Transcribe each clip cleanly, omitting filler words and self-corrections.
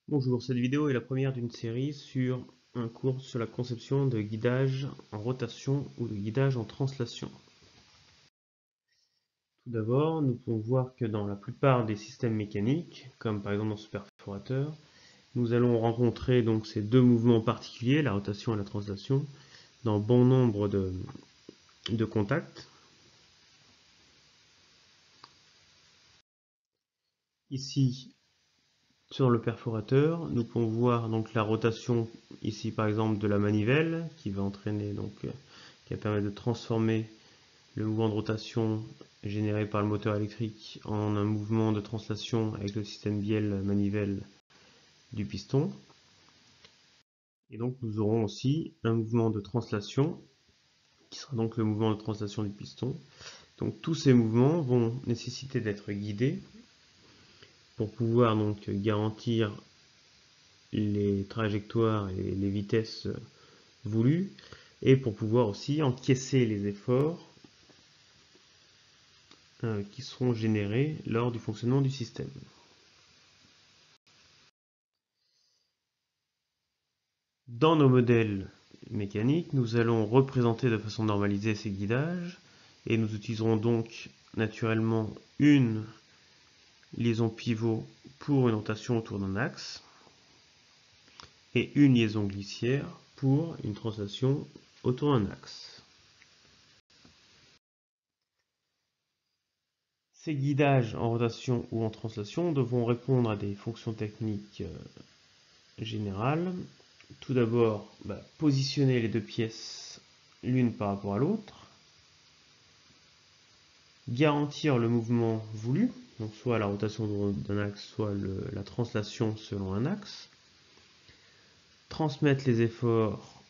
Bonjour, cette vidéo est la première d'une série sur un cours sur la conception de guidage en rotation ou de guidage en translation. Tout d'abord, nous pouvons voir que dans la plupart des systèmes mécaniques, comme par exemple dans ce perforateur, nous allons rencontrer donc ces deux mouvements particuliers, la rotation et la translation, dans bon nombre de contacts. Ici, sur le perforateur, nous pouvons voir donc la rotation ici par exemple de la manivelle qui va entraîner qui va permettre de transformer le mouvement de rotation généré par le moteur électrique en un mouvement de translation avec le système bielle-manivelle du piston. Et donc nous aurons aussi un mouvement de translation qui sera donc le mouvement de translation du piston. Donc tous ces mouvements vont nécessiter d'être guidés pour pouvoir donc garantir les trajectoires et les vitesses voulues et pour pouvoir aussi encaisser les efforts qui seront générés lors du fonctionnement du système. Dans nos modèles mécaniques, nous allons représenter de façon normalisée ces guidages et nous utiliserons donc naturellement une liaison pivot pour une rotation autour d'un axe et une liaison glissière pour une translation autour d'un axe. Ces guidages en rotation ou en translation devront répondre à des fonctions techniques générales. Tout d'abord, positionner les deux pièces l'une par rapport à l'autre, garantir le mouvement voulu, donc soit la rotation d'un axe, soit la translation selon un axe, transmettre les efforts,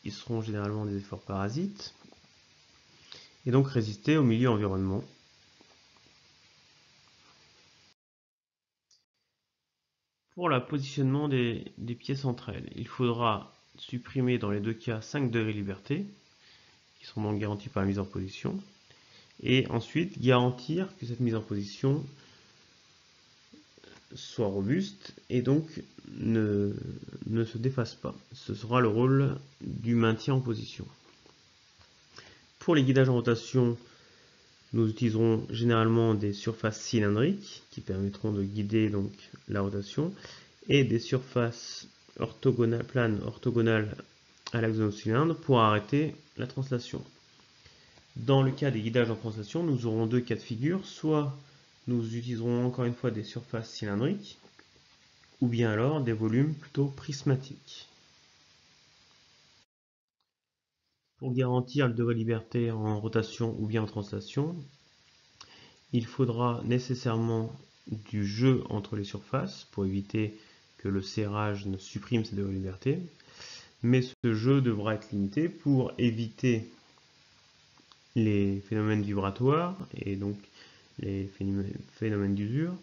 qui seront généralement des efforts parasites, et donc résister au milieu environnement. Pour le positionnement des pièces entre elles, il faudra supprimer dans les deux cas 5 degrés de liberté, qui sont donc garantis par la mise en position, et ensuite garantir que cette mise en position soit robuste et donc ne se défasse pas. Ce sera le rôle du maintien en position. Pour les guidages en rotation, nous utiliserons généralement des surfaces cylindriques qui permettront de guider donc la rotation et des surfaces planes orthogonales à l'axe de nos cylindres pour arrêter la translation. Dans le cas des guidages en translation, nous aurons deux cas de figure. Soit nous utiliserons encore une fois des surfaces cylindriques, ou bien alors des volumes plutôt prismatiques. Pour garantir le degré de liberté en rotation ou bien en translation, il faudra nécessairement du jeu entre les surfaces pour éviter que le serrage ne supprime ces degrés de liberté, mais ce jeu devra être limité pour éviter les phénomènes vibratoires et donc les phénomènes d'usure,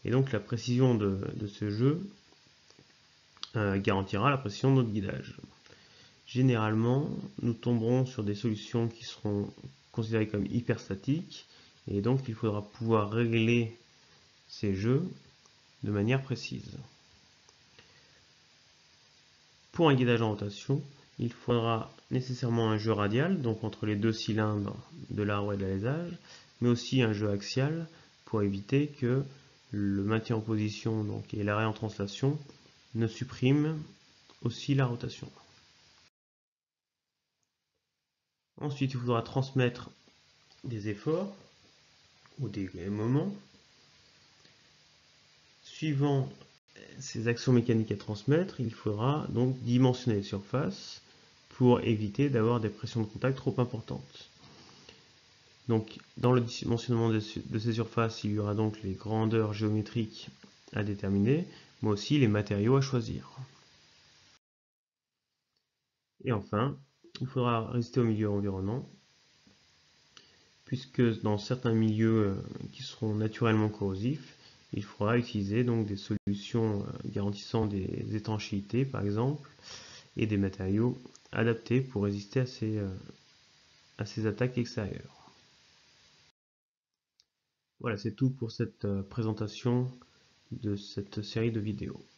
et donc la précision de ce jeu garantira la précision de notre guidage. Généralement, nous tomberons sur des solutions qui seront considérées comme hyperstatiques, et donc il faudra pouvoir régler ces jeux de manière précise. Pour un guidage en rotation, il faudra nécessairement un jeu radial, donc entre les deux cylindres de la roue et de l'alésage, mais aussi un jeu axial pour éviter que le maintien en position et l'arrêt en translation ne suppriment aussi la rotation. Ensuite, il faudra transmettre des efforts ou des moments suivant ces actions mécaniques à transmettre. Il faudra donc dimensionner les surfaces pour éviter d'avoir des pressions de contact trop importantes. Donc, dans le dimensionnement de ces surfaces, il y aura donc les grandeurs géométriques à déterminer, mais aussi les matériaux à choisir. Et enfin, il faudra résister au milieu environnant, puisque dans certains milieux qui seront naturellement corrosifs, il faudra utiliser donc des solutions garantissant des étanchéités, par exemple, et des matériaux adaptés pour résister à ces attaques extérieures. Voilà, c'est tout pour cette présentation de cette série de vidéos.